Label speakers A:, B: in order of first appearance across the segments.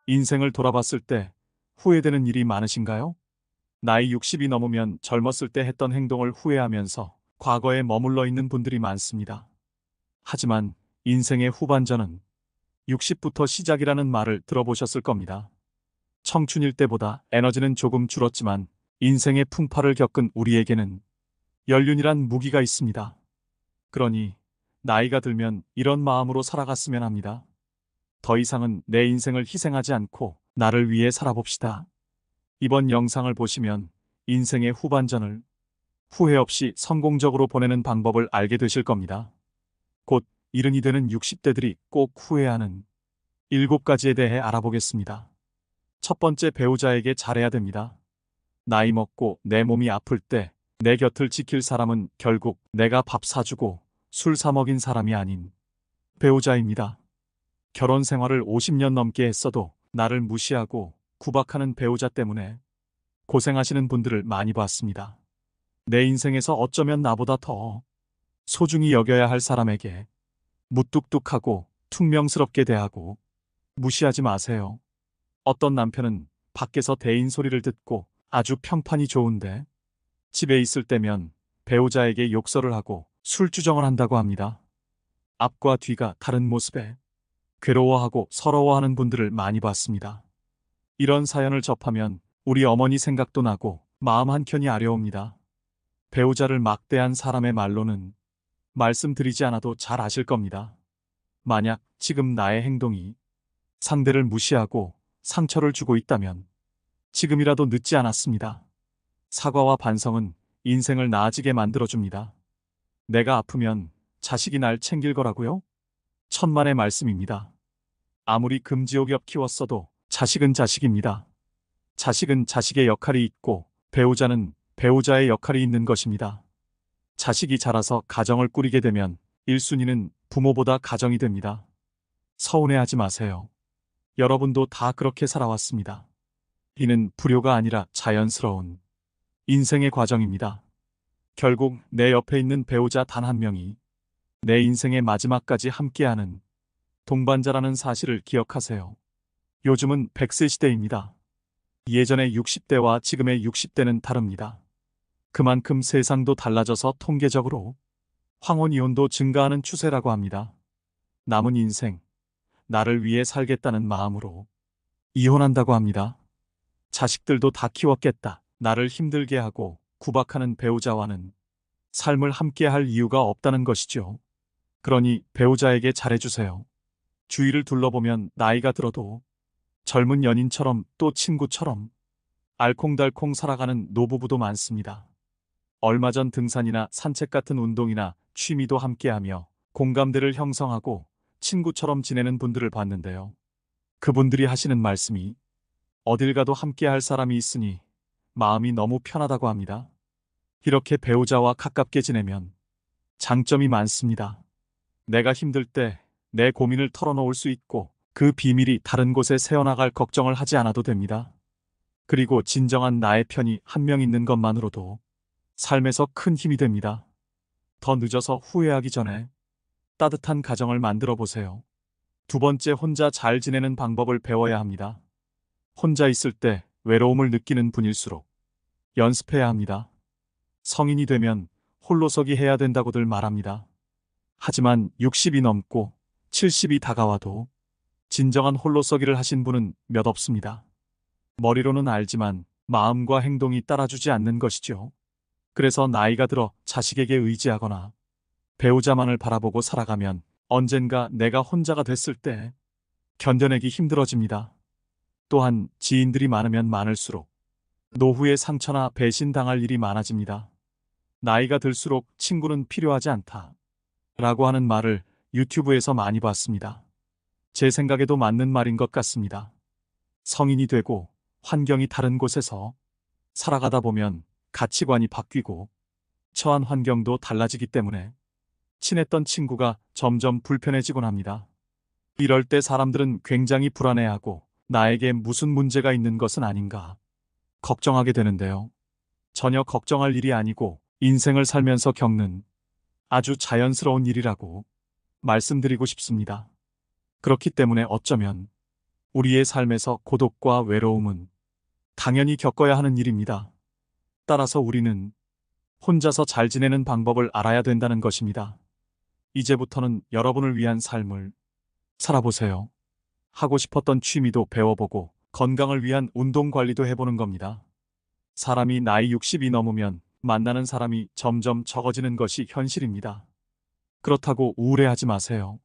A: 인생을 돌아봤을 때 후회되는 일이 많으신가요? 나이 60이 넘으면 젊었을 때 했던 행동을 후회하면서 과거에 머물러 있는 분들이 많습니다. 하지만 인생의 후반전은 60부터 시작이라는 말을 들어보셨을 겁니다. 청춘일 때보다 에너지는 조금 줄었지만 인생의 풍파를 겪은 우리에게는 연륜이란 무기가 있습니다. 그러니 나이가 들면 이런 마음으로 살아갔으면 합니다. 더 이상은 내 인생을 희생하지 않고 나를 위해 살아봅시다. 이번 영상을 보시면 인생의 후반전을 후회 없이 성공적으로 보내는 방법을 알게 되실 겁니다. 곧 이른이 되는 60대들이 꼭 후회하는 7가지에 대해 알아보겠습니다. 첫 번째, 배우자에게 잘해야 됩니다. 나이 먹고 내 몸이 아플 때 내 곁을 지킬 사람은 결국 내가 밥 사주고 술 사 먹인 사람이 아닌 배우자입니다. 결혼 생활을 50년 넘게 했어도 나를 무시하고 구박하는 배우자 때문에 고생하시는 분들을 많이 봤습니다. 내 인생에서 어쩌면 나보다 더 소중히 여겨야 할 사람에게 무뚝뚝하고 퉁명스럽게 대하고 무시하지 마세요. 어떤 남편은 밖에서 대인 소리를 듣고 아주 평판이 좋은데 집에 있을 때면 배우자에게 욕설을 하고 술주정을 한다고 합니다. 앞과 뒤가 다른 모습에 괴로워하고 서러워하는 분들을 많이 봤습니다. 이런 사연을 접하면 우리 어머니 생각도 나고 마음 한켠이 아려옵니다. 배우자를 막대한 사람의 말로는 말씀드리지 않아도 잘 아실 겁니다. 만약 지금 나의 행동이 상대를 무시하고 상처를 주고 있다면 지금이라도 늦지 않았습니다. 사과와 반성은 인생을 나아지게 만들어줍니다. 내가 아프면 자식이 날 챙길 거라고요? 천만의 말씀입니다. 아무리 금지옥엽 키웠어도 자식은 자식입니다. 자식은 자식의 역할이 있고 배우자는 배우자의 역할이 있는 것입니다. 자식이 자라서 가정을 꾸리게 되면 1순위는 부모보다 가정이 됩니다. 서운해하지 마세요. 여러분도 다 그렇게 살아왔습니다. 이는 불효가 아니라 자연스러운 인생의 과정입니다. 결국 내 옆에 있는 배우자 단 한 명이 내 인생의 마지막까지 함께하는 동반자라는 사실을 기억하세요. 요즘은 100세 시대입니다. 예전의 60대와 지금의 60대는 다릅니다. 그만큼 세상도 달라져서 통계적으로 황혼이혼도 증가하는 추세라고 합니다. 남은 인생, 나를 위해 살겠다는 마음으로 이혼한다고 합니다. 자식들도 다 키웠겠다. 나를 힘들게 하고 구박하는 배우자와는 삶을 함께 할 이유가 없다는 것이죠. 그러니 배우자에게 잘해주세요. 주위를 둘러보면 나이가 들어도 젊은 연인처럼 또 친구처럼 알콩달콩 살아가는 노부부도 많습니다. 얼마 전 등산이나 산책 같은 운동이나 취미도 함께하며 공감대를 형성하고 친구처럼 지내는 분들을 봤는데요. 그분들이 하시는 말씀이 어딜 가도 함께할 사람이 있으니 마음이 너무 편하다고 합니다. 이렇게 배우자와 가깝게 지내면 장점이 많습니다. 내가 힘들 때 내 고민을 털어놓을 수 있고 그 비밀이 다른 곳에 새어나갈 걱정을 하지 않아도 됩니다. 그리고 진정한 나의 편이 한 명 있는 것만으로도 삶에서 큰 힘이 됩니다. 더 늦어서 후회하기 전에 따뜻한 가정을 만들어 보세요. 두 번째, 혼자 잘 지내는 방법을 배워야 합니다. 혼자 있을 때 외로움을 느끼는 분일수록 연습해야 합니다. 성인이 되면 홀로서기 해야 된다고들 말합니다. 하지만 60이 넘고 70이 다가와도 진정한 홀로서기를 하신 분은 몇 없습니다. 머리로는 알지만 마음과 행동이 따라주지 않는 것이죠. 그래서 나이가 들어 자식에게 의지하거나 배우자만을 바라보고 살아가면 언젠가 내가 혼자가 됐을 때 견뎌내기 힘들어집니다. 또한 지인들이 많으면 많을수록 노후의 상처나 배신당할 일이 많아집니다. 나이가 들수록 친구는 필요하지 않다 라고 하는 말을 유튜브에서 많이 봤습니다. 제 생각에도 맞는 말인 것 같습니다. 성인이 되고 환경이 다른 곳에서 살아가다 보면 가치관이 바뀌고 처한 환경도 달라지기 때문에 친했던 친구가 점점 불편해지곤 합니다. 이럴 때 사람들은 굉장히 불안해하고 나에게 무슨 문제가 있는 것은 아닌가 걱정하게 되는데요. 전혀 걱정할 일이 아니고 인생을 살면서 겪는 아주 자연스러운 일이라고 말씀드리고 싶습니다. 그렇기 때문에 어쩌면 우리의 삶에서 고독과 외로움은 당연히 겪어야 하는 일입니다. 따라서 우리는 혼자서 잘 지내는 방법을 알아야 된다는 것입니다. 이제부터는 여러분을 위한 삶을 살아보세요. 하고 싶었던 취미도 배워보고 건강을 위한 운동 관리도 해보는 겁니다. 사람이 나이 60이 넘으면 만나는 사람이 점점 적어지는 것이 현실입니다. 그렇다고 우울해하지 마세요.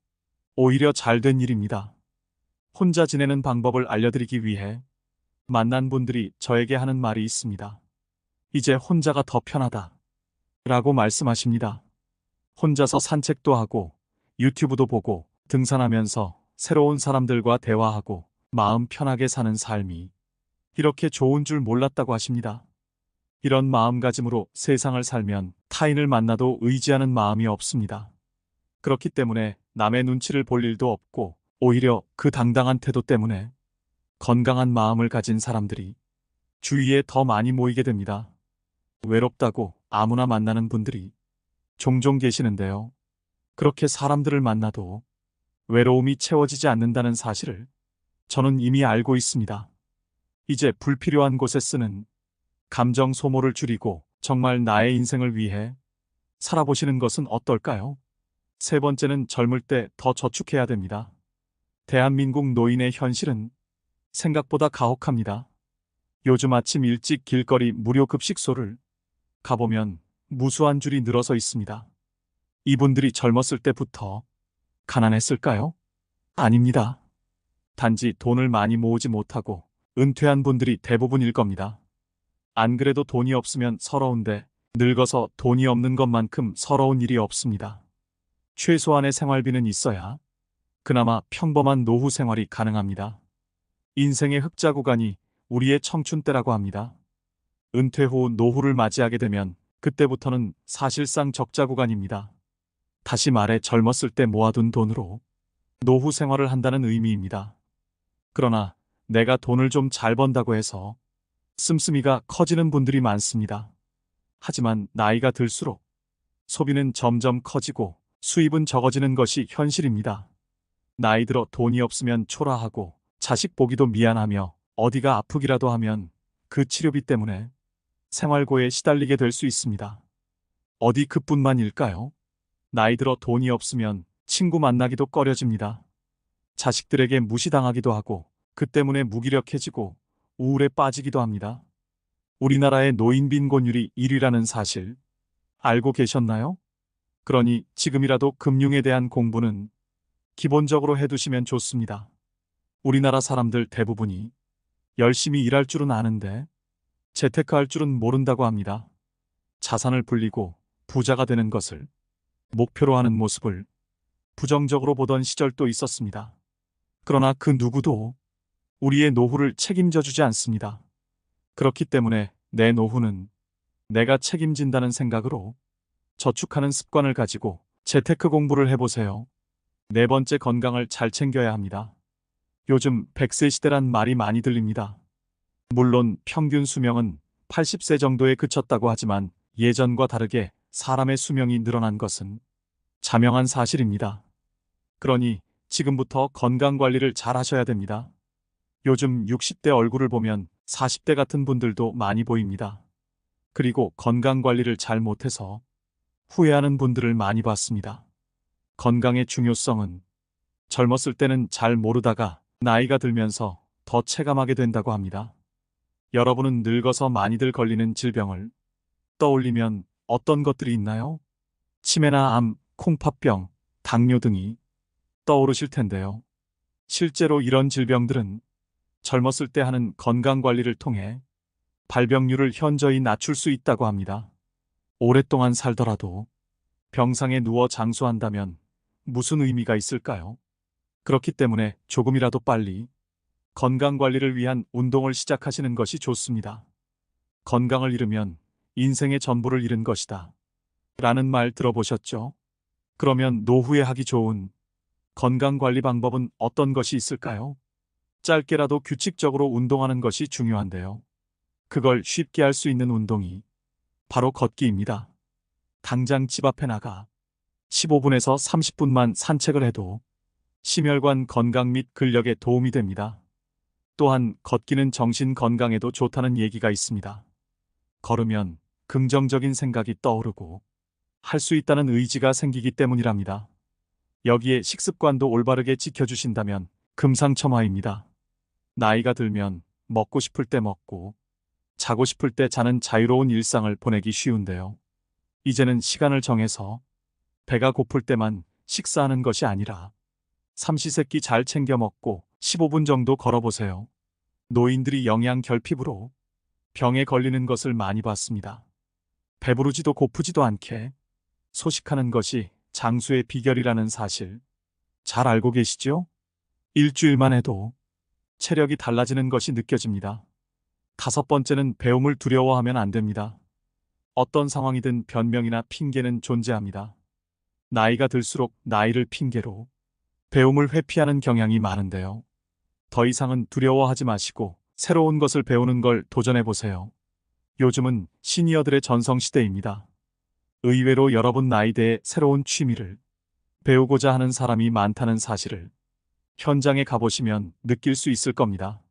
A: 오히려 잘된 일입니다. 혼자 지내는 방법을 알려드리기 위해 만난 분들이 저에게 하는 말이 있습니다. 이제 혼자가 더 편하다 라고 말씀하십니다. 혼자서 산책도 하고 유튜브도 보고 등산하면서 새로운 사람들과 대화하고 마음 편하게 사는 삶이 이렇게 좋은 줄 몰랐다고 하십니다. 이런 마음가짐으로 세상을 살면 타인을 만나도 의지하는 마음이 없습니다. 그렇기 때문에 남의 눈치를 볼 일도 없고 오히려 그 당당한 태도 때문에 건강한 마음을 가진 사람들이 주위에 더 많이 모이게 됩니다. 외롭다고 아무나 만나는 분들이 종종 계시는데요. 그렇게 사람들을 만나도 외로움이 채워지지 않는다는 사실을 저는 이미 알고 있습니다. 이제 불필요한 곳에 쓰는 감정 소모를 줄이고 정말 나의 인생을 위해 살아보시는 것은 어떨까요? 세 번째는 젊을 때 더 저축해야 됩니다. 대한민국 노인의 현실은 생각보다 가혹합니다. 요즘 아침 일찍 길거리 무료 급식소를 가보면 무수한 줄이 늘어서 있습니다. 이분들이 젊었을 때부터 가난했을까요? 아닙니다. 단지 돈을 많이 모으지 못하고 은퇴한 분들이 대부분일 겁니다. 안 그래도 돈이 없으면 서러운데 늙어서 돈이 없는 것만큼 서러운 일이 없습니다. 최소한의 생활비는 있어야 그나마 평범한 노후 생활이 가능합니다. 인생의 흑자 구간이 우리의 청춘 때라고 합니다. 은퇴 후 노후를 맞이하게 되면 그때부터는 사실상 적자 구간입니다. 다시 말해 젊었을 때 모아둔 돈으로 노후 생활을 한다는 의미입니다. 그러나 내가 돈을 좀 잘 번다고 해서 씀씀이가 커지는 분들이 많습니다. 하지만 나이가 들수록 소비는 점점 커지고 수입은 적어지는 것이 현실입니다. 나이 들어 돈이 없으면 초라하고 자식 보기도 미안하며 어디가 아프기라도 하면 그 치료비 때문에 생활고에 시달리게 될 수 있습니다. 어디 그뿐만일까요? 나이 들어 돈이 없으면 친구 만나기도 꺼려집니다. 자식들에게 무시당하기도 하고 그 때문에 무기력해지고 우울에 빠지기도 합니다. 우리나라의 노인 빈곤율이 1위라는 사실 알고 계셨나요? 그러니 지금이라도 금융에 대한 공부는 기본적으로 해두시면 좋습니다. 우리나라 사람들 대부분이 열심히 일할 줄은 아는데 재테크할 줄은 모른다고 합니다. 자산을 불리고 부자가 되는 것을 목표로 하는 모습을 부정적으로 보던 시절도 있었습니다. 그러나 그 누구도 우리의 노후를 책임져 주지 않습니다. 그렇기 때문에 내 노후는 내가 책임진다는 생각으로 저축하는 습관을 가지고 재테크 공부를 해보세요. 네 번째, 건강을 잘 챙겨야 합니다. 요즘 100세 시대란 말이 많이 들립니다. 물론 평균 수명은 80세 정도에 그쳤다고 하지만 예전과 다르게 사람의 수명이 늘어난 것은 자명한 사실입니다. 그러니 지금부터 건강 관리를 잘 하셔야 됩니다. 요즘 60대 얼굴을 보면 40대 같은 분들도 많이 보입니다. 그리고 건강 관리를 잘 못해서 후회하는 분들을 많이 봤습니다. 건강의 중요성은 젊었을 때는 잘 모르다가 나이가 들면서 더 체감하게 된다고 합니다. 여러분은 늙어서 많이들 걸리는 질병을 떠올리면 어떤 것들이 있나요? 치매나 암, 콩팥병, 당뇨 등이 떠오르실 텐데요. 실제로 이런 질병들은 젊었을 때 하는 건강 관리를 통해 발병률을 현저히 낮출 수 있다고 합니다. 오랫동안 살더라도 병상에 누워 장수한다면 무슨 의미가 있을까요? 그렇기 때문에 조금이라도 빨리 건강 관리를 위한 운동을 시작하시는 것이 좋습니다. 건강을 잃으면 인생의 전부를 잃은 것이다 라는 말 들어보셨죠? 그러면 노후에 하기 좋은 건강 관리 방법은 어떤 것이 있을까요? 짧게라도 규칙적으로 운동하는 것이 중요한데요. 그걸 쉽게 할 수 있는 운동이 바로 걷기입니다. 당장 집 앞에 나가 15분에서 30분만 산책을 해도 심혈관 건강 및 근력에 도움이 됩니다. 또한 걷기는 정신 건강에도 좋다는 얘기가 있습니다. 걸으면 긍정적인 생각이 떠오르고 할 수 있다는 의지가 생기기 때문이랍니다. 여기에 식습관도 올바르게 지켜주신다면 금상첨화입니다. 나이가 들면 먹고 싶을 때 먹고 자고 싶을 때 자는 자유로운 일상을 보내기 쉬운데요. 이제는 시간을 정해서 배가 고플 때만 식사하는 것이 아니라 삼시세끼 잘 챙겨 먹고 15분 정도 걸어보세요. 노인들이 영양 결핍으로 병에 걸리는 것을 많이 봤습니다. 배부르지도 고프지도 않게 소식하는 것이 장수의 비결이라는 사실 잘 알고 계시죠? 일주일만 해도 체력이 달라지는 것이 느껴집니다. 다섯 번째는 배움을 두려워하면 안 됩니다. 어떤 상황이든 변명이나 핑계는 존재합니다. 나이가 들수록 나이를 핑계로 배움을 회피하는 경향이 많은데요. 더 이상은 두려워하지 마시고 새로운 것을 배우는 걸 도전해 보세요. 요즘은 시니어들의 전성시대입니다. 의외로 여러분 나이대에 새로운 취미를 배우고자 하는 사람이 많다는 사실을 현장에 가보시면 느낄 수 있을 겁니다.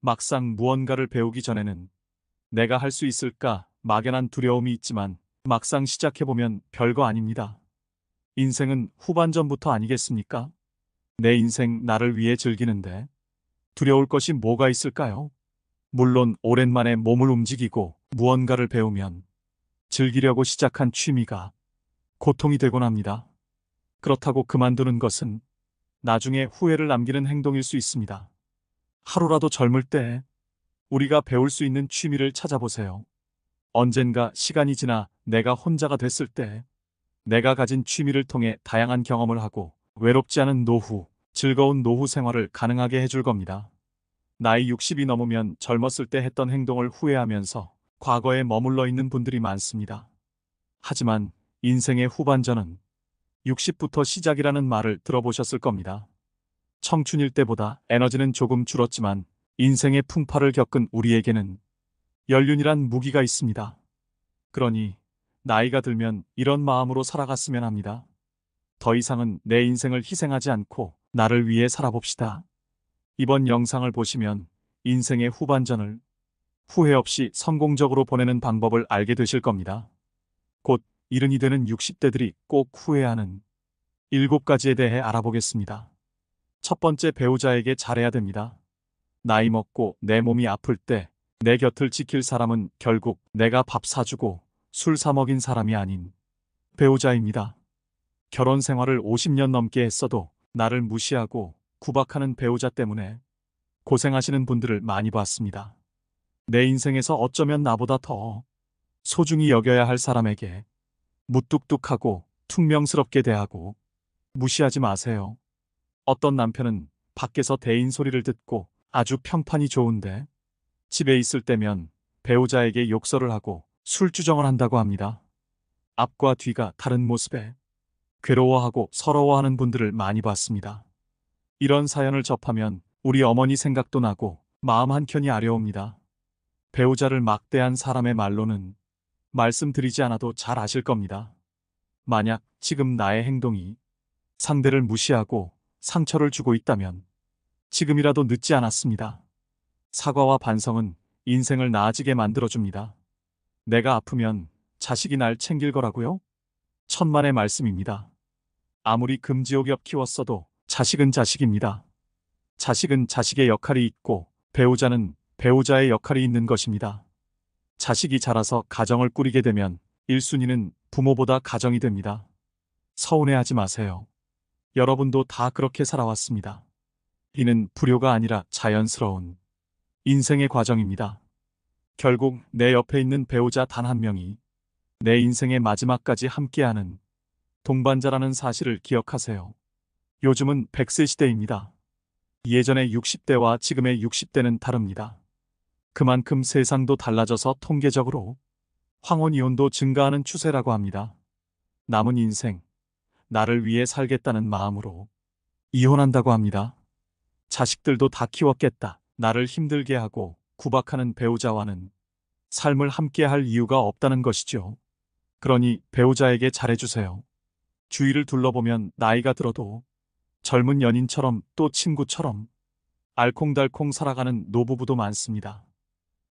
A: 막상 무언가를 배우기 전에는 내가 할 수 있을까 막연한 두려움이 있지만 막상 시작해보면 별거 아닙니다. 인생은 후반전부터 아니겠습니까? 내 인생 나를 위해 즐기는데 두려울 것이 뭐가 있을까요? 물론 오랜만에 몸을 움직이고 무언가를 배우면 즐기려고 시작한 취미가 고통이 되곤 합니다. 그렇다고 그만두는 것은 나중에 후회를 남기는 행동일 수 있습니다. 하루라도 젊을 때 우리가 배울 수 있는 취미를 찾아보세요. 언젠가 시간이 지나 내가 혼자가 됐을 때 내가 가진 취미를 통해 다양한 경험을 하고 외롭지 않은 노후, 즐거운 노후 생활을 가능하게 해줄 겁니다. 나이 60이 넘으면 젊었을 때 했던 행동을 후회하면서 과거에 머물러 있는 분들이 많습니다. 하지만 인생의 후반전은 60부터 시작이라는 말을 들어보셨을 겁니다. 청춘일 때보다 에너지는 조금 줄었지만 인생의 풍파를 겪은 우리에게는 연륜이란 무기가 있습니다. 그러니 나이가 들면 이런 마음으로 살아갔으면 합니다. 더 이상은 내 인생을 희생하지 않고 나를 위해 살아봅시다. 이번 영상을 보시면 인생의 후반전을 후회 없이 성공적으로 보내는 방법을 알게 되실 겁니다. 곧 이른이 되는 60대들이 꼭 후회하는 7가지에 대해 알아보겠습니다. 첫 번째, 배우자에게 잘해야 됩니다. 나이 먹고 내 몸이 아플 때 내 곁을 지킬 사람은 결국 내가 밥 사주고 술 사 먹인 사람이 아닌 배우자입니다. 결혼 생활을 50년 넘게 했어도 나를 무시하고 구박하는 배우자 때문에 고생하시는 분들을 많이 봤습니다. 내 인생에서 어쩌면 나보다 더 소중히 여겨야 할 사람에게 무뚝뚝하고 퉁명스럽게 대하고 무시하지 마세요. 어떤 남편은 밖에서 대인 소리를 듣고 아주 평판이 좋은데 집에 있을 때면 배우자에게 욕설을 하고 술주정을 한다고 합니다. 앞과 뒤가 다른 모습에 괴로워하고 서러워하는 분들을 많이 봤습니다. 이런 사연을 접하면 우리 어머니 생각도 나고 마음 한켠이 아려옵니다. 배우자를 막대한 사람의 말로는 말씀드리지 않아도 잘 아실 겁니다. 만약 지금 나의 행동이 상대를 무시하고 상처를 주고 있다면 지금이라도 늦지 않았습니다. 사과와 반성은 인생을 나아지게 만들어줍니다. 내가 아프면 자식이 날 챙길 거라고요? 천만의 말씀입니다. 아무리 금지옥엽 키웠어도 자식은 자식입니다. 자식은 자식의 역할이 있고 배우자는 배우자의 역할이 있는 것입니다. 자식이 자라서 가정을 꾸리게 되면 1순위는 부모보다 가정이 됩니다. 서운해하지 마세요. 여러분도 다 그렇게 살아왔습니다. 이는 불효가 아니라 자연스러운 인생의 과정입니다. 결국 내 옆에 있는 배우자 단 한 명이 내 인생의 마지막까지 함께하는 동반자라는 사실을 기억하세요. 요즘은 100세 시대입니다. 예전의 60대와 지금의 60대는 다릅니다. 그만큼 세상도 달라져서 통계적으로 황혼이혼도 증가하는 추세라고 합니다. 남은 인생, 나를 위해 살겠다는 마음으로 이혼한다고 합니다. 자식들도 다 키웠겠다. 나를 힘들게 하고 구박하는 배우자와는 삶을 함께 할 이유가 없다는 것이죠. 그러니 배우자에게 잘해주세요. 주위를 둘러보면 나이가 들어도 젊은 연인처럼 또 친구처럼 알콩달콩 살아가는 노부부도 많습니다.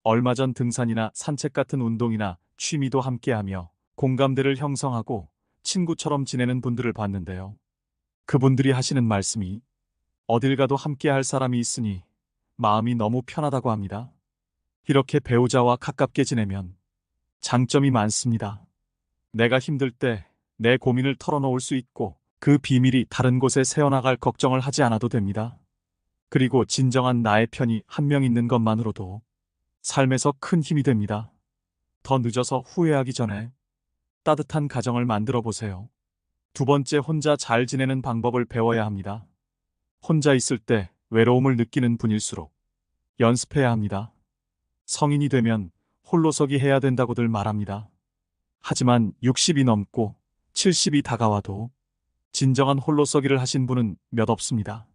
A: 얼마 전 등산이나 산책 같은 운동이나 취미도 함께하며 공감대를 형성하고 친구처럼 지내는 분들을 봤는데요. 그분들이 하시는 말씀이 어딜 가도 함께할 사람이 있으니 마음이 너무 편하다고 합니다. 이렇게 배우자와 가깝게 지내면 장점이 많습니다. 내가 힘들 때 내 고민을 털어놓을 수 있고 그 비밀이 다른 곳에 새어나갈 걱정을 하지 않아도 됩니다. 그리고 진정한 나의 편이 한 명 있는 것만으로도 삶에서 큰 힘이 됩니다. 더 늦어서 후회하기 전에 따뜻한 가정을 만들어 보세요. 두 번째, 혼자 잘 지내는 방법을 배워야 합니다. 혼자 있을 때 외로움을 느끼는 분일수록 연습해야 합니다. 성인이 되면 홀로서기 해야 된다고들 말합니다. 하지만 60이 넘고 70이 다가와도 진정한 홀로서기를 하신 분은 몇 없습니다.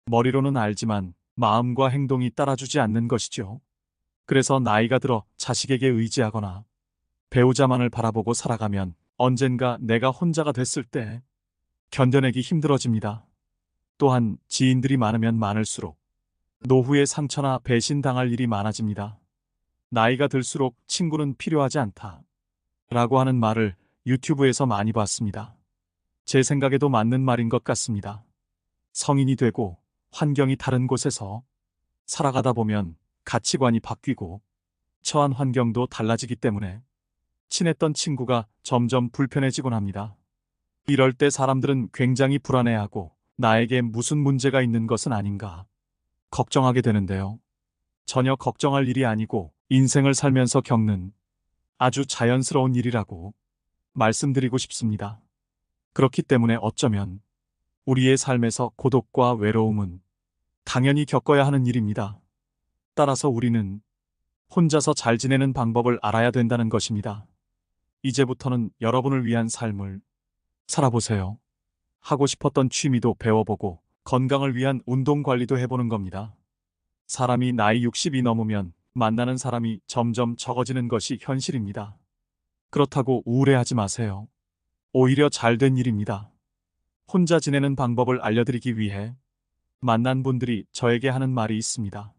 A: 머리로는 알지만 마음과 행동이 따라주지 않는 것이죠. 그래서 나이가 들어 자식에게 의지하거나 배우자만을 바라보고 살아가면 언젠가 내가 혼자가 됐을 때 견뎌내기 힘들어집니다. 또한 지인들이 많으면 많을수록 노후의 상처나 배신당할 일이 많아집니다. 나이가 들수록 친구는 필요하지 않다 라고 하는 말을 유튜브에서 많이 봤습니다. 제 생각에도 맞는 말인 것 같습니다. 성인이 되고 환경이 다른 곳에서 살아가다 보면 가치관이 바뀌고 처한 환경도 달라지기 때문에 친했던 친구가 점점 불편해지곤 합니다. 이럴 때 사람들은 굉장히 불안해하고 나에게 무슨 문제가 있는 것은 아닌가 걱정하게 되는데요. 전혀 걱정할 일이 아니고 인생을 살면서 겪는 아주 자연스러운 일이라고 말씀드리고 싶습니다. 그렇기 때문에 어쩌면 우리의 삶에서 고독과 외로움은 당연히 겪어야 하는 일입니다. 따라서 우리는 혼자서 잘 지내는 방법을 알아야 된다는 것입니다. 이제부터는 여러분을 위한 삶을 살아보세요. 하고 싶었던 취미도 배워보고 건강을 위한 운동 관리도 해보는 겁니다. 사람이 나이 60이 넘으면 만나는 사람이 점점 적어지는 것이 현실입니다. 그렇다고 우울해하지 마세요. 오히려 잘된 일입니다. 혼자 지내는 방법을 알려드리기 위해 만난 분들이 저에게 하는 말이 있습니다.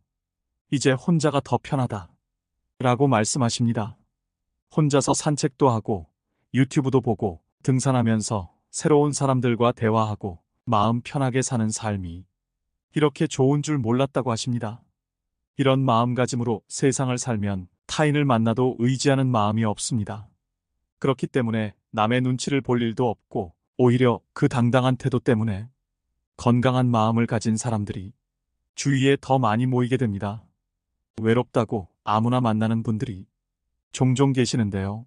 A: 이제 혼자가 더 편하다 라고 말씀하십니다. 혼자서 산책도 하고 유튜브도 보고 등산하면서 새로운 사람들과 대화하고 마음 편하게 사는 삶이 이렇게 좋은 줄 몰랐다고 하십니다. 이런 마음가짐으로 세상을 살면 타인을 만나도 의지하는 마음이 없습니다. 그렇기 때문에 남의 눈치를 볼 일도 없고 오히려 그 당당한 태도 때문에 건강한 마음을 가진 사람들이 주위에 더 많이 모이게 됩니다. 외롭다고 아무나 만나는 분들이 종종 계시는데요.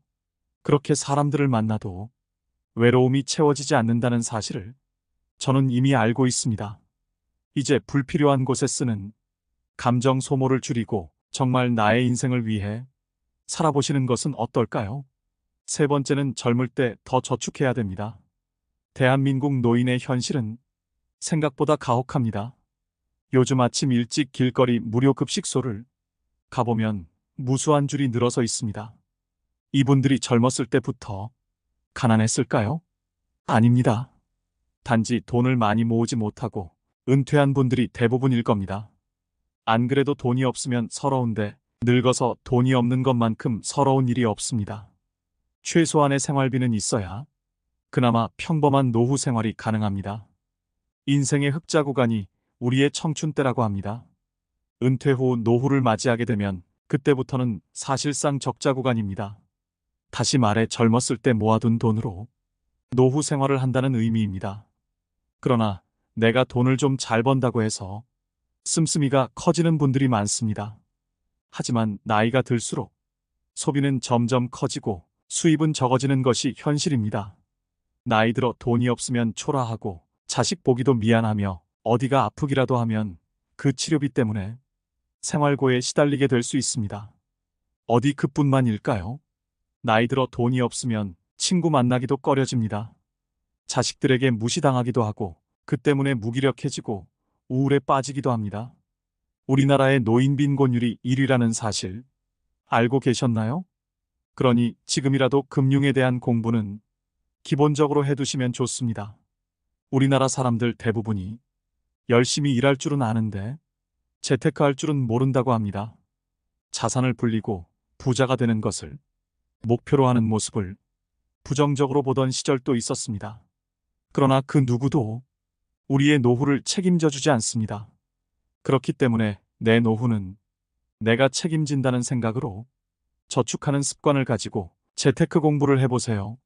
A: 그렇게 사람들을 만나도 외로움이 채워지지 않는다는 사실을 저는 이미 알고 있습니다. 이제 불필요한 곳에 쓰는 감정 소모를 줄이고 정말 나의 인생을 위해 살아보시는 것은 어떨까요? 세 번째는 젊을 때 더 저축해야 됩니다. 대한민국 노인의 현실은 생각보다 가혹합니다. 요즘 아침 일찍 길거리 무료 급식소를 가보면 무수한 줄이 늘어서 있습니다. 이분들이 젊었을 때부터 가난했을까요? 아닙니다. 단지 돈을 많이 모으지 못하고 은퇴한 분들이 대부분일 겁니다. 안 그래도 돈이 없으면 서러운데 늙어서 돈이 없는 것만큼 서러운 일이 없습니다. 최소한의 생활비는 있어야 그나마 평범한 노후 생활이 가능합니다. 인생의 흑자 구간이 우리의 청춘 때라고 합니다. 은퇴 후 노후를 맞이하게 되면 그때부터는 사실상 적자 구간입니다. 다시 말해 젊었을 때 모아둔 돈으로 노후 생활을 한다는 의미입니다. 그러나 내가 돈을 좀 잘 번다고 해서 씀씀이가 커지는 분들이 많습니다. 하지만 나이가 들수록 소비는 점점 커지고 수입은 적어지는 것이 현실입니다. 나이 들어 돈이 없으면 초라하고 자식 보기도 미안하며 어디가 아프기라도 하면 그 치료비 때문에 생활고에 시달리게 될 수 있습니다. 어디 그뿐만일까요? 나이 들어 돈이 없으면 친구 만나기도 꺼려집니다. 자식들에게 무시당하기도 하고 그 때문에 무기력해지고 우울에 빠지기도 합니다. 우리나라의 노인 빈곤율이 1위라는 사실 알고 계셨나요? 그러니 지금이라도 금융에 대한 공부는 기본적으로 해두시면 좋습니다. 우리나라 사람들 대부분이 열심히 일할 줄은 아는데 재테크할 줄은 모른다고 합니다. 자산을 불리고 부자가 되는 것을 목표로 하는 모습을 부정적으로 보던 시절도 있었습니다. 그러나 그 누구도 우리의 노후를 책임져 주지 않습니다. 그렇기 때문에 내 노후는 내가 책임진다는 생각으로 저축하는 습관을 가지고 재테크 공부를 해보세요.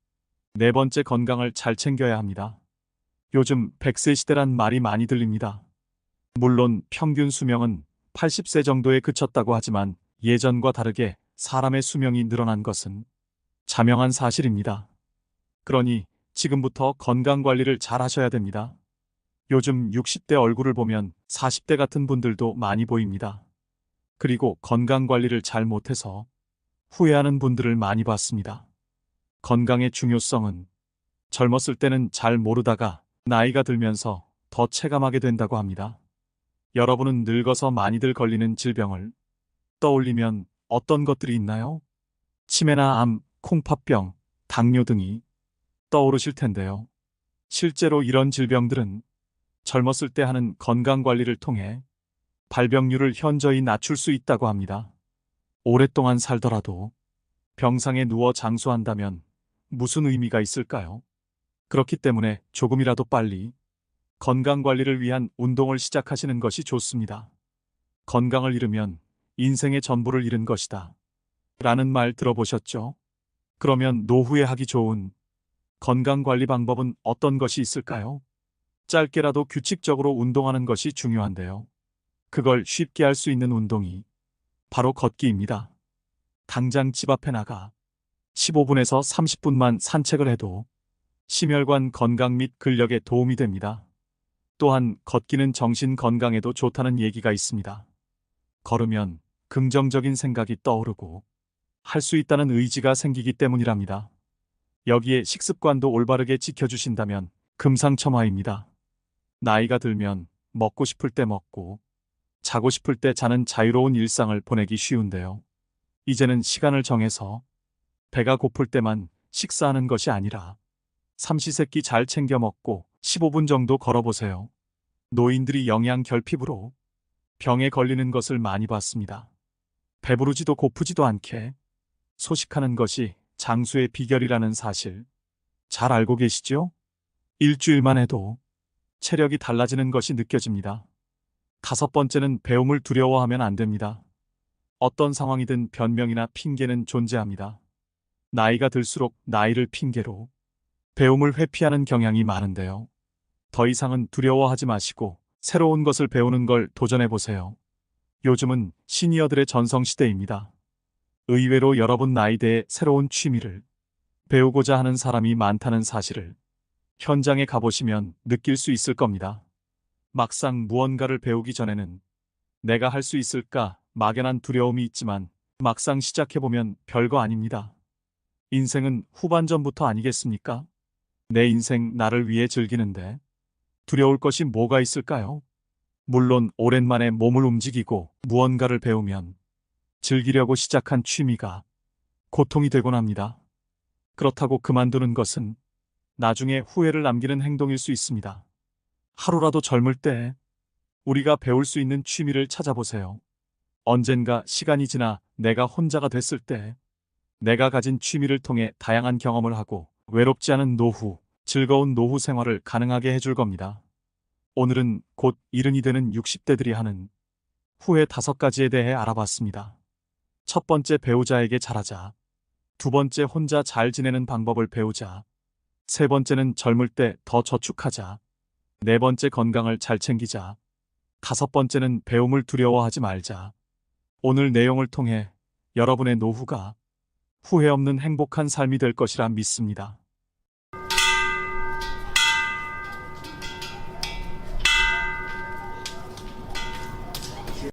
A: 네 번째, 건강을 잘 챙겨야 합니다. 요즘 100세 시대란 말이 많이 들립니다. 물론 평균 수명은 80세 정도에 그쳤다고 하지만 예전과 다르게 사람의 수명이 늘어난 것은 자명한 사실입니다. 그러니 지금부터 건강 관리를 잘 하셔야 됩니다. 요즘 60대 얼굴을 보면 40대 같은 분들도 많이 보입니다. 그리고 건강 관리를 잘 못해서 후회하는 분들을 많이 봤습니다. 건강의 중요성은 젊었을 때는 잘 모르다가 나이가 들면서 더 체감하게 된다고 합니다. 여러분은 늙어서 많이들 걸리는 질병을 떠올리면 어떤 것들이 있나요? 치매나 암, 콩팥병, 당뇨 등이 떠오르실 텐데요. 실제로 이런 질병들은 젊었을 때 하는 건강 관리를 통해 발병률을 현저히 낮출 수 있다고 합니다. 오랫동안 살더라도 병상에 누워 장수한다면 무슨 의미가 있을까요? 그렇기 때문에 조금이라도 빨리 건강 관리를 위한 운동을 시작하시는 것이 좋습니다. 건강을 잃으면 인생의 전부를 잃은 것이다 라는 말 들어보셨죠? 그러면 노후에 하기 좋은 건강 관리 방법은 어떤 것이 있을까요? 짧게라도 규칙적으로 운동하는 것이 중요한데요. 그걸 쉽게 할 수 있는 운동이 바로 걷기입니다. 당장 집 앞에 나가 15분에서 30분만 산책을 해도 심혈관 건강 및 근력에 도움이 됩니다. 또한 걷기는 정신 건강에도 좋다는 얘기가 있습니다. 걸으면 긍정적인 생각이 떠오르고 할 수 있다는 의지가 생기기 때문이랍니다. 여기에 식습관도 올바르게 지켜주신다면 금상첨화입니다. 나이가 들면 먹고 싶을 때 먹고 자고 싶을 때 자는 자유로운 일상을 보내기 쉬운데요. 이제는 시간을 정해서 배가 고플 때만 식사하는 것이 아니라 삼시세끼 잘 챙겨 먹고 15분 정도 걸어보세요. 노인들이 영양 결핍으로 병에 걸리는 것을 많이 봤습니다. 배부르지도 고프지도 않게 소식하는 것이 장수의 비결이라는 사실 잘 알고 계시죠? 일주일만 해도 체력이 달라지는 것이 느껴집니다. 다섯 번째는 배움을 두려워하면 안 됩니다. 어떤 상황이든 변명이나 핑계는 존재합니다. 나이가 들수록 나이를 핑계로 배움을 회피하는 경향이 많은데요. 더 이상은 두려워하지 마시고 새로운 것을 배우는 걸 도전해 보세요. 요즘은 시니어들의 전성시대입니다. 의외로 여러분 나이대에 새로운 취미를 배우고자 하는 사람이 많다는 사실을 현장에 가보시면 느낄 수 있을 겁니다. 막상 무언가를 배우기 전에는 내가 할 수 있을까 막연한 두려움이 있지만 막상 시작해보면 별거 아닙니다. 인생은 후반전부터 아니겠습니까? 내 인생 나를 위해 즐기는데 두려울 것이 뭐가 있을까요? 물론 오랜만에 몸을 움직이고 무언가를 배우면 즐기려고 시작한 취미가 고통이 되곤 합니다. 그렇다고 그만두는 것은 나중에 후회를 남기는 행동일 수 있습니다. 하루라도 젊을 때 우리가 배울 수 있는 취미를 찾아보세요. 언젠가 시간이 지나 내가 혼자가 됐을 때 내가 가진 취미를 통해 다양한 경험을 하고 외롭지 않은 노후, 즐거운 노후 생활을 가능하게 해줄 겁니다. 오늘은 곧 이른이 되는 60대들이 하는 후회 5가지에 대해 알아봤습니다. 첫 번째, 배우자에게 잘하자. 두 번째, 혼자 잘 지내는 방법을 배우자. 세 번째는 젊을 때 더 저축하자. 네 번째, 건강을 잘 챙기자. 다섯 번째는 배움을 두려워하지 말자. 오늘 내용을 통해 여러분의 노후가 후회 없는 행복한 삶이 될 것이라 믿습니다.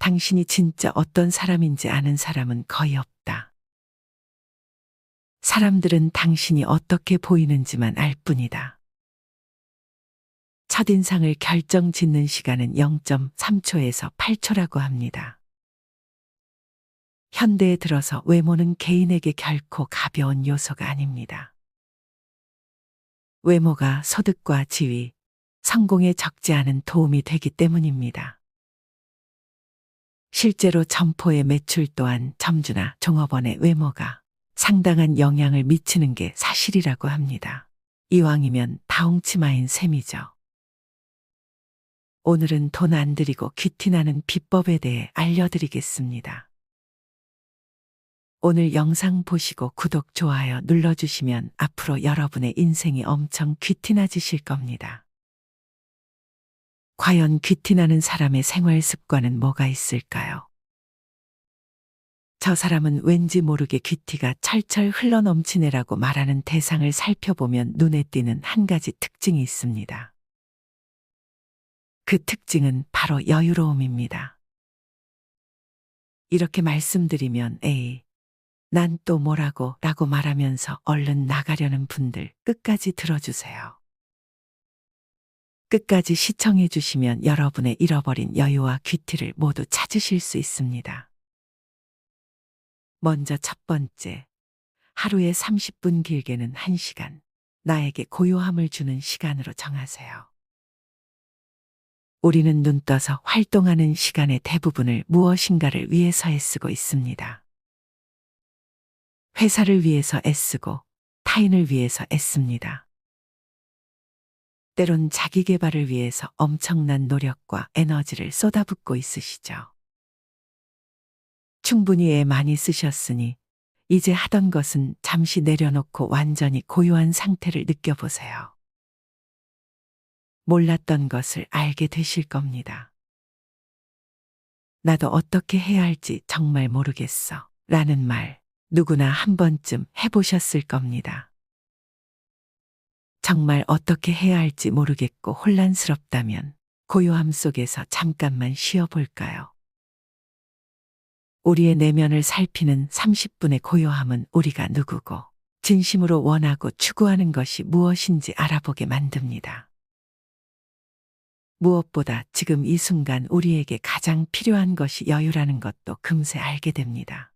B: 당신이 진짜 어떤 사람인지 아는 사람은 거의 없다. 사람들은 당신이 어떻게 보이는지만 알 뿐이다. 첫인상을 결정짓는 시간은 0.3초에서 8초라고 합니다. 현대에 들어서 외모는 개인에게 결코 가벼운 요소가 아닙니다. 외모가 소득과 지위, 성공에 적지 않은 도움이 되기 때문입니다. 실제로 점포의 매출 또한 점주나 종업원의 외모가 상당한 영향을 미치는 게 사실이라고 합니다. 이왕이면 다홍치마인 셈이죠. 오늘은 돈 안 들이고 귀티나는 비법에 대해 알려드리겠습니다. 오늘 영상 보시고 구독, 좋아요 눌러주시면 앞으로 여러분의 인생이 엄청 귀티나지실 겁니다. 과연 귀티나는 사람의 생활 습관은 뭐가 있을까요? 저 사람은 왠지 모르게 귀티가 철철 흘러넘치네라고 말하는 대상을 살펴보면 눈에 띄는 한 가지 특징이 있습니다. 그 특징은 바로 여유로움입니다. 이렇게 말씀드리면 에이, 난 또 뭐라고 라고 말하면서 얼른 나가려는 분들 끝까지 들어주세요. 끝까지 시청해 주시면 여러분의 잃어버린 여유와 귀티를 모두 찾으실 수 있습니다. 먼저 첫 번째, 하루에 30분 길게는 1시간, 나에게 고요함을 주는 시간으로 정하세요. 우리는 눈 떠서 활동하는 시간의 대부분을 무엇인가를 위해서 애쓰고 있습니다. 회사를 위해서 애쓰고 타인을 위해서 애씁니다. 때론 자기 개발을 위해서 엄청난 노력과 에너지를 쏟아붓고 있으시죠. 충분히 애 많이 쓰셨으니 이제 하던 것은 잠시 내려놓고 완전히 고요한 상태를 느껴보세요. 몰랐던 것을 알게 되실 겁니다. 나도 어떻게 해야 할지 정말 모르겠어 라는 말 누구나 한 번쯤 해보셨을 겁니다. 정말 어떻게 해야 할지 모르겠고 혼란스럽다면 고요함 속에서 잠깐만 쉬어볼까요? 우리의 내면을 살피는 30분의 고요함은 우리가 누구고 진심으로 원하고 추구하는 것이 무엇인지 알아보게 만듭니다. 무엇보다 지금 이 순간 우리에게 가장 필요한 것이 여유라는 것도 금세 알게 됩니다.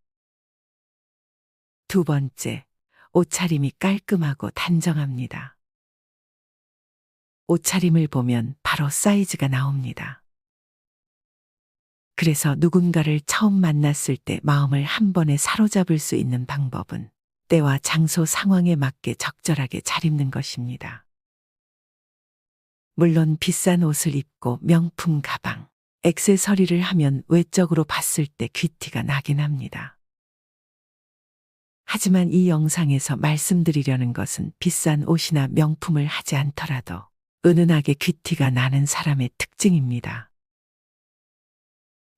B: 두 번째, 옷차림이 깔끔하고 단정합니다. 옷차림을 보면 바로 사이즈가 나옵니다. 그래서 누군가를 처음 만났을 때 마음을 한 번에 사로잡을 수 있는 방법은 때와 장소 상황에 맞게 적절하게 잘 입는 것입니다. 물론 비싼 옷을 입고 명품 가방, 액세서리를 하면 외적으로 봤을 때 귀티가 나긴 합니다. 하지만 이 영상에서 말씀드리려는 것은 비싼 옷이나 명품을 하지 않더라도 은은하게 귀티가 나는 사람의 특징입니다.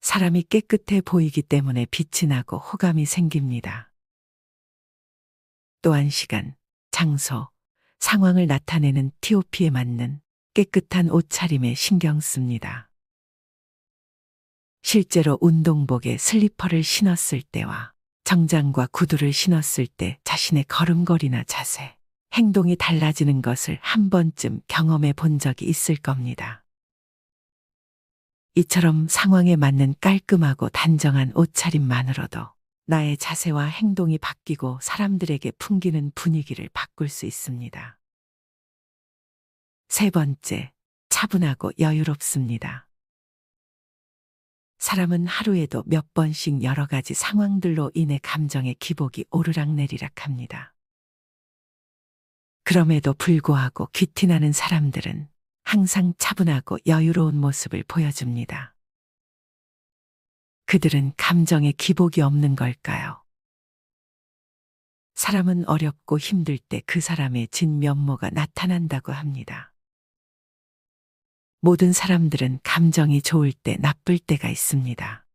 B: 사람이 깨끗해 보이기 때문에 빛이 나고 호감이 생깁니다. 또한 시간, 장소, 상황을 나타내는 TOP에 맞는 깨끗한 옷차림에 신경 씁니다. 실제로 운동복에 슬리퍼를 신었을 때와 정장과 구두를 신었을 때 자신의 걸음걸이나 자세, 행동이 달라지는 것을 한 번쯤 경험해 본 적이 있을 겁니다. 이처럼 상황에 맞는 깔끔하고 단정한 옷차림만으로도 나의 자세와 행동이 바뀌고 사람들에게 풍기는 분위기를 바꿀 수 있습니다. 세 번째, 차분하고 여유롭습니다. 사람은 하루에도 몇 번씩 여러 가지 상황들로 인해 감정의 기복이 오르락내리락 합니다. 그럼에도 불구하고 귀티나는 사람들은 항상 차분하고 여유로운 모습을 보여줍니다. 그들은 감정에 기복이 없는 걸까요? 사람은 어렵고 힘들 때 그 사람의 진면모가 나타난다고 합니다. 모든 사람들은 감정이 좋을 때 나쁠 때가 있습니다.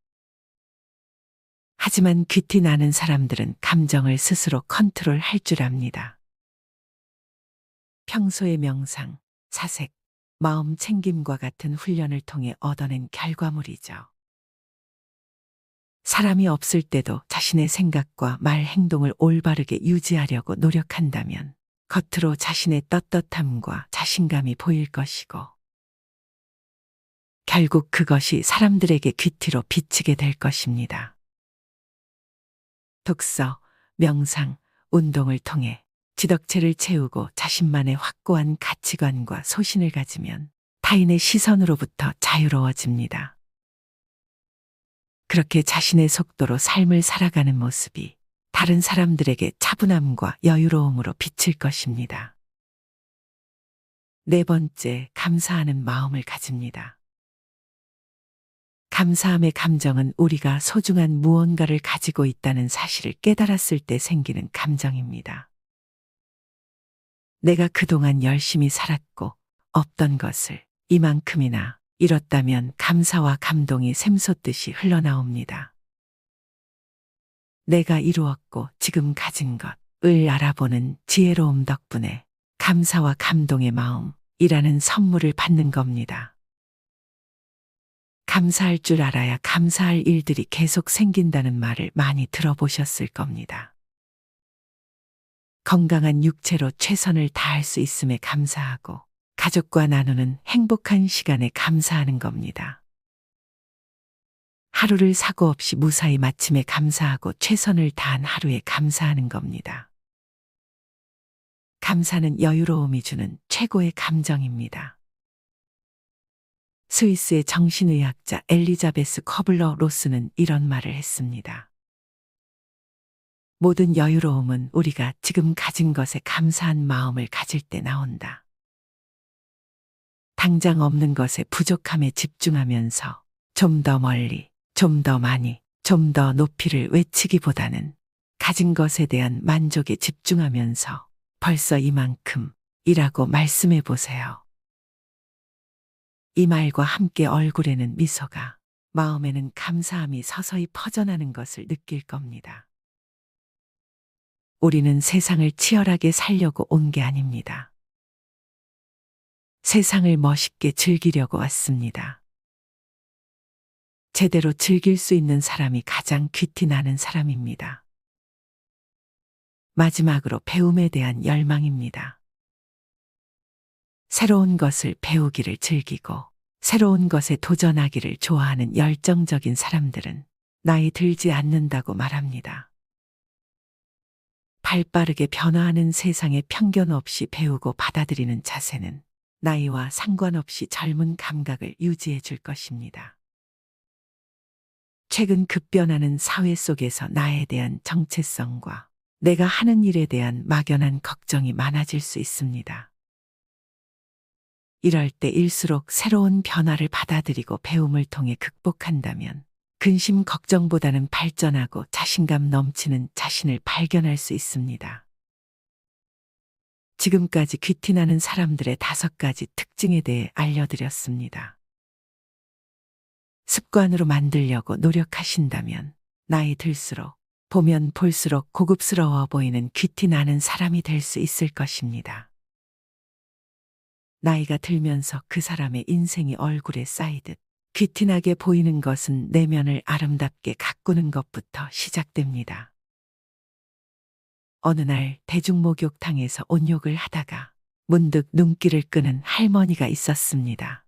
B: 하지만 귀티 나는 사람들은 감정을 스스로 컨트롤할 줄 압니다. 평소의 명상, 사색, 마음 챙김과 같은 훈련을 통해 얻어낸 결과물이죠. 사람이 없을 때도 자신의 생각과 말, 행동을 올바르게 유지하려고 노력한다면 겉으로 자신의 떳떳함과 자신감이 보일 것이고 결국 그것이 사람들에게 귀티로 비치게 될 것입니다. 독서, 명상, 운동을 통해 지덕체를 채우고 자신만의 확고한 가치관과 소신을 가지면 타인의 시선으로부터 자유로워집니다. 그렇게 자신의 속도로 삶을 살아가는 모습이 다른 사람들에게 차분함과 여유로움으로 비칠 것입니다. 네 번째, 감사하는 마음을 가집니다. 감사함의 감정은 우리가 소중한 무언가를 가지고 있다는 사실을 깨달았을 때 생기는 감정입니다. 내가 그동안 열심히 살았고 없던 것을 이만큼이나 잃었다면 감사와 감동이 샘솟듯이 흘러나옵니다. 내가 이루었고 지금 가진 것을 알아보는 지혜로움 덕분에 감사와 감동의 마음이라는 선물을 받는 겁니다. 감사할 줄 알아야 감사할 일들이 계속 생긴다는 말을 많이 들어보셨을 겁니다. 건강한 육체로 최선을 다할 수 있음에 감사하고 가족과 나누는 행복한 시간에 감사하는 겁니다. 하루를 사고 없이 무사히 마침에 감사하고 최선을 다한 하루에 감사하는 겁니다. 감사는 여유로움이 주는 최고의 감정입니다. 스위스의 정신의학자 엘리자베스 커블러 로스는 이런 말을 했습니다. 모든 여유로움은 우리가 지금 가진 것에 감사한 마음을 가질 때 나온다. 당장 없는 것에 부족함에 집중하면서 좀 더 멀리, 좀 더 많이, 좀 더 높이를 외치기보다는 가진 것에 대한 만족에 집중하면서 벌써 이만큼이라고 말씀해 보세요. 이 말과 함께 얼굴에는 미소가, 마음에는 감사함이 서서히 퍼져나는 것을 느낄 겁니다. 우리는 세상을 치열하게 살려고 온 게 아닙니다. 세상을 멋있게 즐기려고 왔습니다. 제대로 즐길 수 있는 사람이 가장 귀티 나는 사람입니다. 마지막으로 배움에 대한 열망입니다. 새로운 것을 배우기를 즐기고 새로운 것에 도전하기를 좋아하는 열정적인 사람들은 나이 들지 않는다고 말합니다. 발빠르게 변화하는 세상에 편견 없이 배우고 받아들이는 자세는 나이와 상관없이 젊은 감각을 유지해 줄 것입니다. 최근 급변하는 사회 속에서 나에 대한 정체성과 내가 하는 일에 대한 막연한 걱정이 많아질 수 있습니다. 이럴 때일수록 새로운 변화를 받아들이고 배움을 통해 극복한다면 근심 걱정보다는 발전하고 자신감 넘치는 자신을 발견할 수 있습니다. 지금까지 귀티나는 사람들의 5가지 특징에 대해 알려드렸습니다. 습관으로 만들려고 노력하신다면 나이 들수록 보면 볼수록 고급스러워 보이는 귀티나는 사람이 될 수 있을 것입니다. 나이가 들면서 그 사람의 인생이 얼굴에 쌓이듯 귀티나게 보이는 것은 내면을 아름답게 가꾸는 것부터 시작됩니다. 어느 날 대중목욕탕에서 온욕을 하다가 문득 눈길을 끄는 할머니가 있었습니다.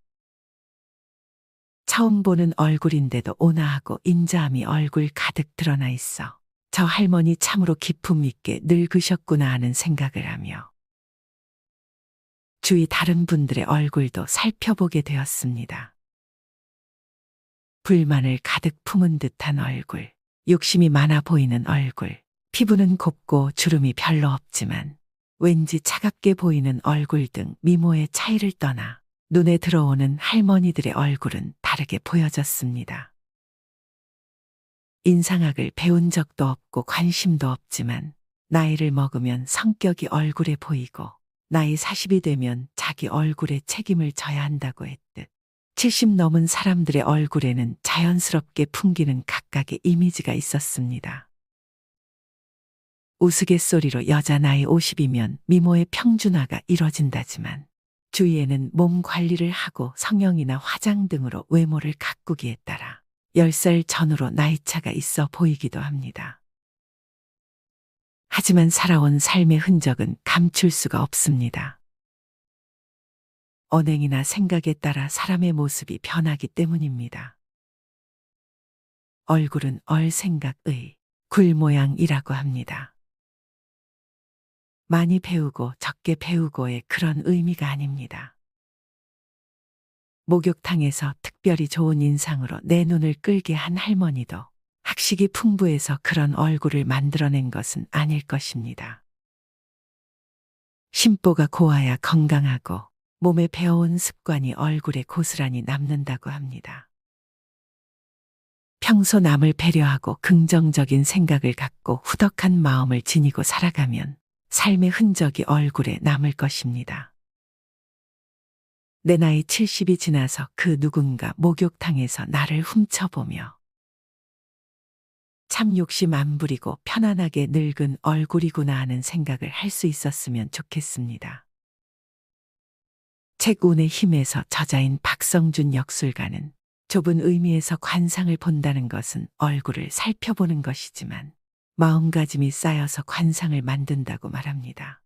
B: 처음 보는 얼굴인데도 온화하고 인자함이 얼굴 가득 드러나 있어 저 할머니 참으로 기품 있게 늙으셨구나 하는 생각을 하며 주위 다른 분들의 얼굴도 살펴보게 되었습니다. 불만을 가득 품은 듯한 얼굴, 욕심이 많아 보이는 얼굴, 피부는 곱고 주름이 별로 없지만 왠지 차갑게 보이는 얼굴 등 미모의 차이를 떠나 눈에 들어오는 할머니들의 얼굴은 다르게 보여졌습니다. 인상학을 배운 적도 없고 관심도 없지만 나이를 먹으면 성격이 얼굴에 보이고 나이 40이 되면 자기 얼굴에 책임을 져야 한다고 했듯 70 넘은 사람들의 얼굴에는 자연스럽게 풍기는 각각의 이미지가 있었습니다. 우스갯소리로 여자 나이 50이면 미모의 평준화가 이뤄진다지만 주위에는 몸 관리를 하고 성형이나 화장 등으로 외모를 가꾸기에 따라 10살 전후로 나이차가 있어 보이기도 합니다. 하지만 살아온 삶의 흔적은 감출 수가 없습니다. 언행이나 생각에 따라 사람의 모습이 변하기 때문입니다. 얼굴은 얼생각의 굴모양이라고 합니다. 많이 배우고 적게 배우고의 그런 의미가 아닙니다. 목욕탕에서 특별히 좋은 인상으로 내 눈을 끌게 한 할머니도 학식이 풍부해서 그런 얼굴을 만들어낸 것은 아닐 것입니다. 심보가 고와야 건강하고 몸에 배어온 습관이 얼굴에 고스란히 남는다고 합니다. 평소 남을 배려하고 긍정적인 생각을 갖고 후덕한 마음을 지니고 살아가면 삶의 흔적이 얼굴에 남을 것입니다. 내 나이 70이 지나서 그 누군가 목욕탕에서 나를 훔쳐보며 참 욕심 안 부리고 편안하게 늙은 얼굴이구나 하는 생각을 할 수 있었으면 좋겠습니다. 책 운의 힘에서 저자인 박성준 역술가는 좁은 의미에서 관상을 본다는 것은 얼굴을 살펴보는 것이지만 마음가짐이 쌓여서 관상을 만든다고 말합니다.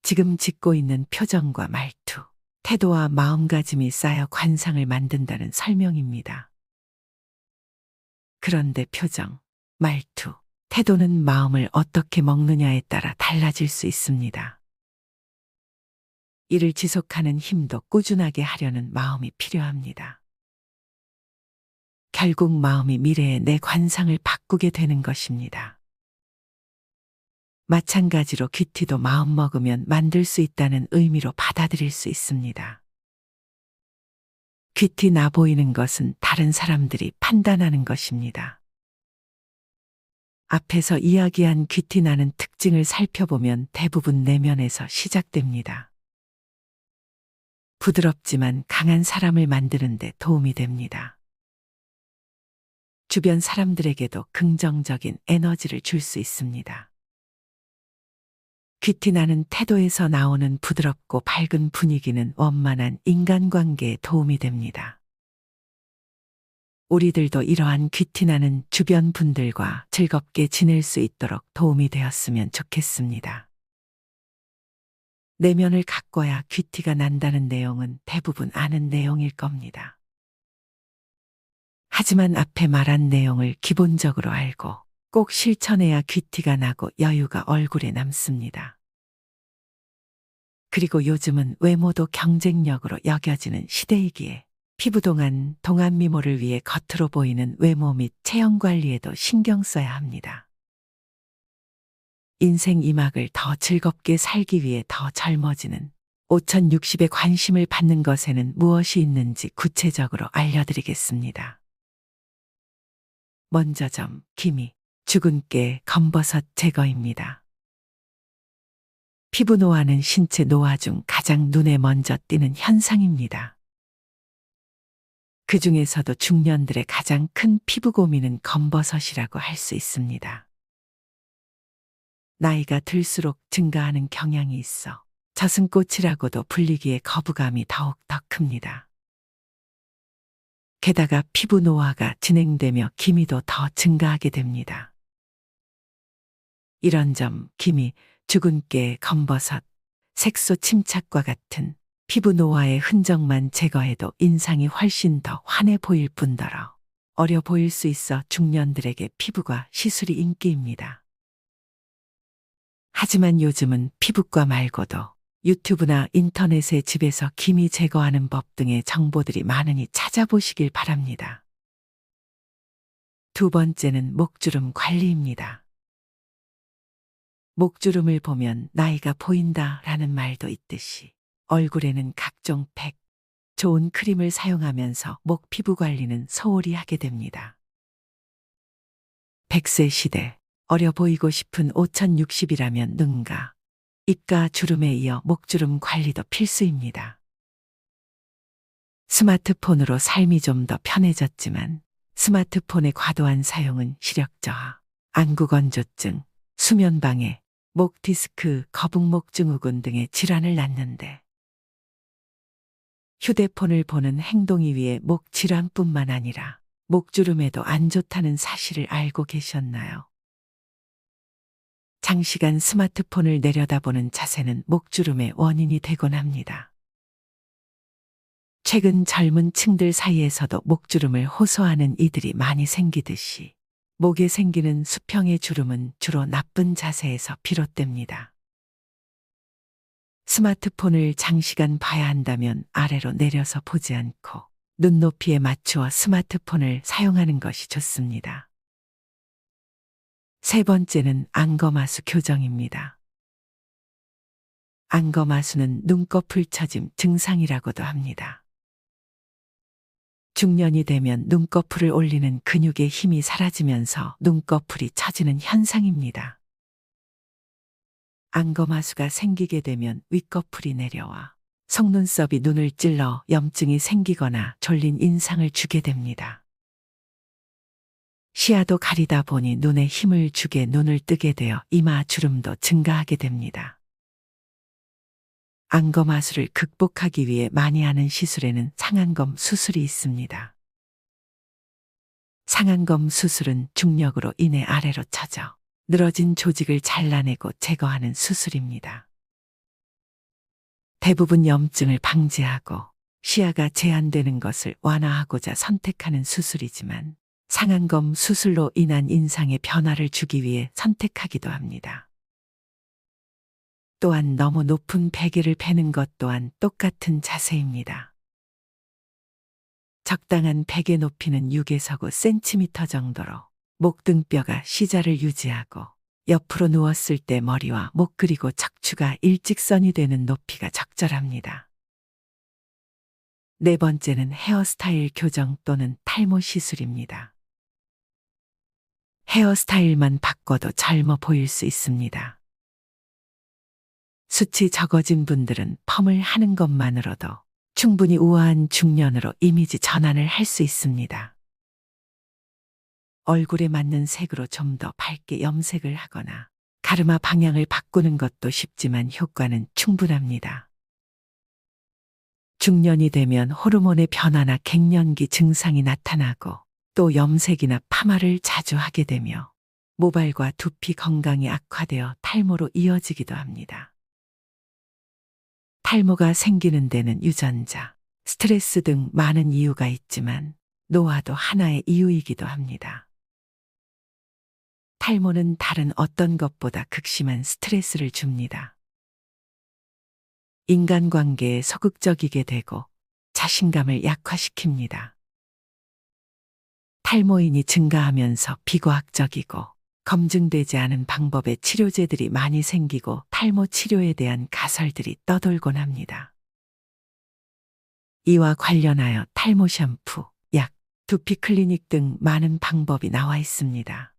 B: 지금 짓고 있는 표정과 말투, 태도와 마음가짐이 쌓여 관상을 만든다는 설명입니다. 그런데 표정, 말투, 태도는 마음을 어떻게 먹느냐에 따라 달라질 수 있습니다. 이를 지속하는 힘도 꾸준하게 하려는 마음이 필요합니다. 결국 마음이 미래의 내 관상을 바꾸게 되는 것입니다. 마찬가지로 귀티도 마음 먹으면 만들 수 있다는 의미로 받아들일 수 있습니다. 귀티 나 보이는 것은 다른 사람들이 판단하는 것입니다. 앞에서 이야기한 귀티 나는 특징을 살펴보면 대부분 내면에서 시작됩니다. 부드럽지만 강한 사람을 만드는 데 도움이 됩니다. 주변 사람들에게도 긍정적인 에너지를 줄 수 있습니다. 귀티 나는 태도에서 나오는 부드럽고 밝은 분위기는 원만한 인간관계에 도움이 됩니다. 우리들도 이러한 귀티 나는 주변 분들과 즐겁게 지낼 수 있도록 도움이 되었으면 좋겠습니다. 내면을 가꿔야 귀티가 난다는 내용은 대부분 아는 내용일 겁니다. 하지만 앞에 말한 내용을 기본적으로 알고 꼭 실천해야 귀티가 나고 여유가 얼굴에 남습니다. 그리고 요즘은 외모도 경쟁력으로 여겨지는 시대이기에 피부동안 동안 미모를 위해 겉으로 보이는 외모 및 체형 관리에도 신경 써야 합니다. 인생 이막을 더 즐겁게 살기 위해 더 젊어지는 5060의 관심을 받는 것에는 무엇이 있는지 구체적으로 알려드리겠습니다. 먼저 기미, 주근깨, 검버섯 제거입니다. 피부 노화는 신체 노화 중 가장 눈에 먼저 띄는 현상입니다. 그 중에서도 중년들의 가장 큰 피부 고민은 검버섯이라고 할 수 있습니다. 나이가 들수록 증가하는 경향이 있어 저승꽃이라고도 불리기에 거부감이 더욱 더 큽니다. 게다가 피부 노화가 진행되며 기미도 더 증가하게 됩니다. 이런 점, 기미, 주근깨, 검버섯, 색소 침착과 같은 피부 노화의 흔적만 제거해도 인상이 훨씬 더 환해 보일 뿐더러 어려 보일 수 있어 중년들에게 피부과 시술이 인기입니다. 하지만 요즘은 피부과 말고도 유튜브나 인터넷에 집에서 기미 제거하는 법 등의 정보들이 많으니 찾아보시길 바랍니다. 두 번째는 목주름 관리입니다. 목주름을 보면 나이가 보인다라는 말도 있듯이 얼굴에는 각종 팩, 좋은 크림을 사용하면서 목 피부 관리는 소홀히 하게 됩니다. 100세 시대, 어려 보이고 싶은 5060이라면 눈가, 입가 주름에 이어 목주름 관리도 필수입니다. 스마트폰으로 삶이 좀 더 편해졌지만 스마트폰의 과도한 사용은 시력 저하, 안구 건조증, 수면 방해, 목 디스크, 거북목 증후군 등의 질환을 낳는데 휴대폰을 보는 행동이 위해 목 질환뿐만 아니라 목주름에도 안 좋다는 사실을 알고 계셨나요? 장시간 스마트폰을 내려다보는 자세는 목주름의 원인이 되곤 합니다. 최근 젊은 층들 사이에서도 목주름을 호소하는 이들이 많이 생기듯이 목에 생기는 수평의 주름은 주로 나쁜 자세에서 비롯됩니다. 스마트폰을 장시간 봐야 한다면 아래로 내려서 보지 않고 눈높이에 맞추어 스마트폰을 사용하는 것이 좋습니다. 세 번째는 안검하수 교정입니다. 안검하수는 눈꺼풀 처짐 증상이라고도 합니다. 중년이 되면 눈꺼풀을 올리는 근육의 힘이 사라지면서 눈꺼풀이 처지는 현상입니다. 안검하수가 생기게 되면 윗꺼풀이 내려와 속눈썹이 눈을 찔러 염증이 생기거나 졸린 인상을 주게 됩니다. 시야도 가리다 보니 눈에 힘을 주게 눈을 뜨게 되어 이마 주름도 증가하게 됩니다. 안검하수를 극복하기 위해 많이 하는 시술에는 상안검 수술이 있습니다. 상안검 수술은 중력으로 인해 아래로 처져 늘어진 조직을 잘라내고 제거하는 수술입니다. 대부분 염증을 방지하고 시야가 제한되는 것을 완화하고자 선택하는 수술이지만 상안검 수술로 인한 인상에 변화를 주기 위해 선택하기도 합니다. 또한 너무 높은 베개를 베는 것 또한 똑같은 자세입니다. 적당한 베개 높이는 6에서 9cm 정도로 목등뼈가 C자를 유지하고 옆으로 누웠을 때 머리와 목 그리고 척추가 일직선이 되는 높이가 적절합니다. 네 번째는 헤어스타일 교정 또는 탈모 시술입니다. 헤어스타일만 바꿔도 젊어 보일 수 있습니다. 숱이 적어진 분들은 펌을 하는 것만으로도 충분히 우아한 중년으로 이미지 전환을 할 수 있습니다. 얼굴에 맞는 색으로 좀 더 밝게 염색을 하거나 가르마 방향을 바꾸는 것도 쉽지만 효과는 충분합니다. 중년이 되면 호르몬의 변화나 갱년기 증상이 나타나고 또 염색이나 파마를 자주 하게 되며 모발과 두피 건강이 악화되어 탈모로 이어지기도 합니다. 탈모가 생기는 데는 유전자, 스트레스 등 많은 이유가 있지만 노화도 하나의 이유이기도 합니다. 탈모는 다른 어떤 것보다 극심한 스트레스를 줍니다. 인간관계에 소극적이게 되고 자신감을 약화시킵니다. 탈모인이 증가하면서 비과학적이고 검증되지 않은 방법의 치료제들이 많이 생기고 탈모 치료에 대한 가설들이 떠돌곤 합니다. 이와 관련하여 탈모 샴푸, 약, 두피 클리닉 등 많은 방법이 나와 있습니다.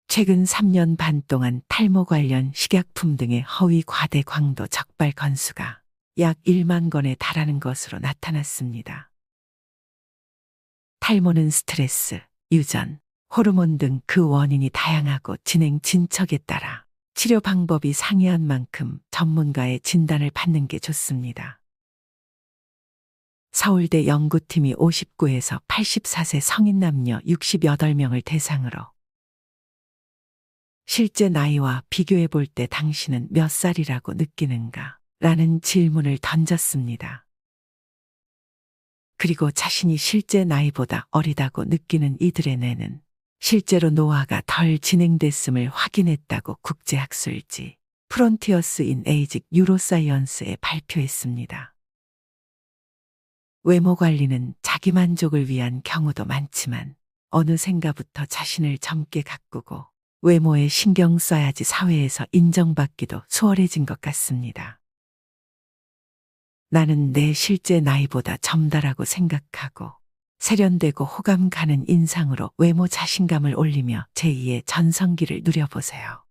B: 최근 3년 반 동안 탈모 관련 식약품 등의 허위 과대 광도 적발 건수가 약 1만 건에 달하는 것으로 나타났습니다. 탈모는 스트레스, 유전, 호르몬 등 그 원인이 다양하고 진행 진척에 따라 치료 방법이 상이한 만큼 전문가의 진단을 받는 게 좋습니다. 서울대 연구팀이 59에서 84세 성인 남녀 68명을 대상으로 실제 나이와 비교해 볼 때 당신은 몇 살이라고 느끼는가? 라는 질문을 던졌습니다. 그리고 자신이 실제 나이보다 어리다고 느끼는 이들의 뇌는 실제로 노화가 덜 진행됐음을 확인했다고 국제학술지 프론티어스 인 에이직 뉴로사이언스에 발표했습니다. 외모 관리는 자기만족을 위한 경우도 많지만 어느샌가부터 자신을 젊게 가꾸고 외모에 신경 써야지 사회에서 인정받기도 수월해진 것 같습니다. 나는 내 실제 나이보다 젊다라고 생각하고 세련되고 호감 가는 인상으로 외모 자신감을 올리며 제2의 전성기를 누려보세요.